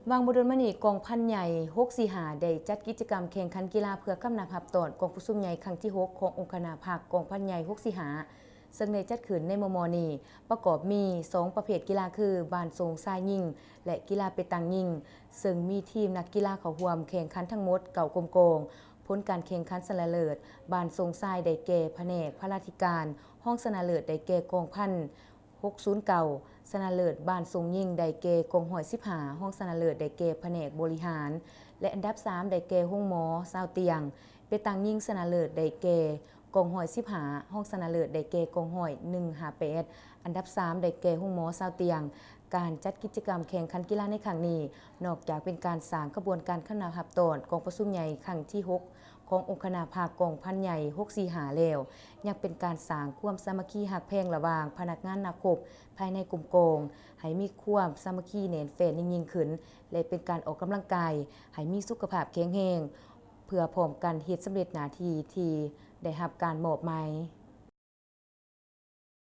วางบดลมณีกองพันใหญ่645ได้จัดกิจกรรมแข่งขันกีฬาเพื่อกำนับรับตอนกองผู้ซุ่มใหญ่ครั้งที่6ขององค์คณะภาคกองพันใหญ่645ซึ่งได้จัดขึ้นในมม.นี้ประกอบมี2ประเภทกีฬาคือบานทรงทรายยิงและกีฬาเปตังยิงซึ่งมีทีมนักกีฬาเข้าร่วมแข่งขันทั้งหมด9กลมโกงผลการแข่งขันชนะเลิศบานทรงทรายได้แก่แผนกพลาธิการห้องชนะเลิศได้แก่กองพัน609ชนะเลิศบ้านทรงยิ่งได้แก่กองห้อย15ห้องชนะเลิศได้แก่แผนกบริหารและอันดับ3ได้แก่ห้องหมอซาวเตียงเปตังยิ่งชนะเลิศได้แก่กองห้อย15ห้องชนะเลิศได้แก่กองห้อย158อันดับ3ได้แก่ห้องหมอซาวเตียงการจัดกิจกรรมแข่งขันกีฬาในครั้งนี้นอกจากเป็นการสร้างกระบวนการคณะรับตอนกองประชุมใหญ่ครั้งที่6ขององค์คณะภาคกองพันใหญ่645แล้วยังเป็นการสร้างความสามัคคีหักแพงระหว่างพนักงานนักรบภายในกลุ่มกองให้มีความสามัคคีแน่นแฟ้นยิ่งขึ้นและเป็นการออกกำลังกายให้มีสุขภาพแข็งแรงเพื่อพร้อมกันเฮ็ดสำเร็จหน้าที่ที่ได้รับการมอบหมาย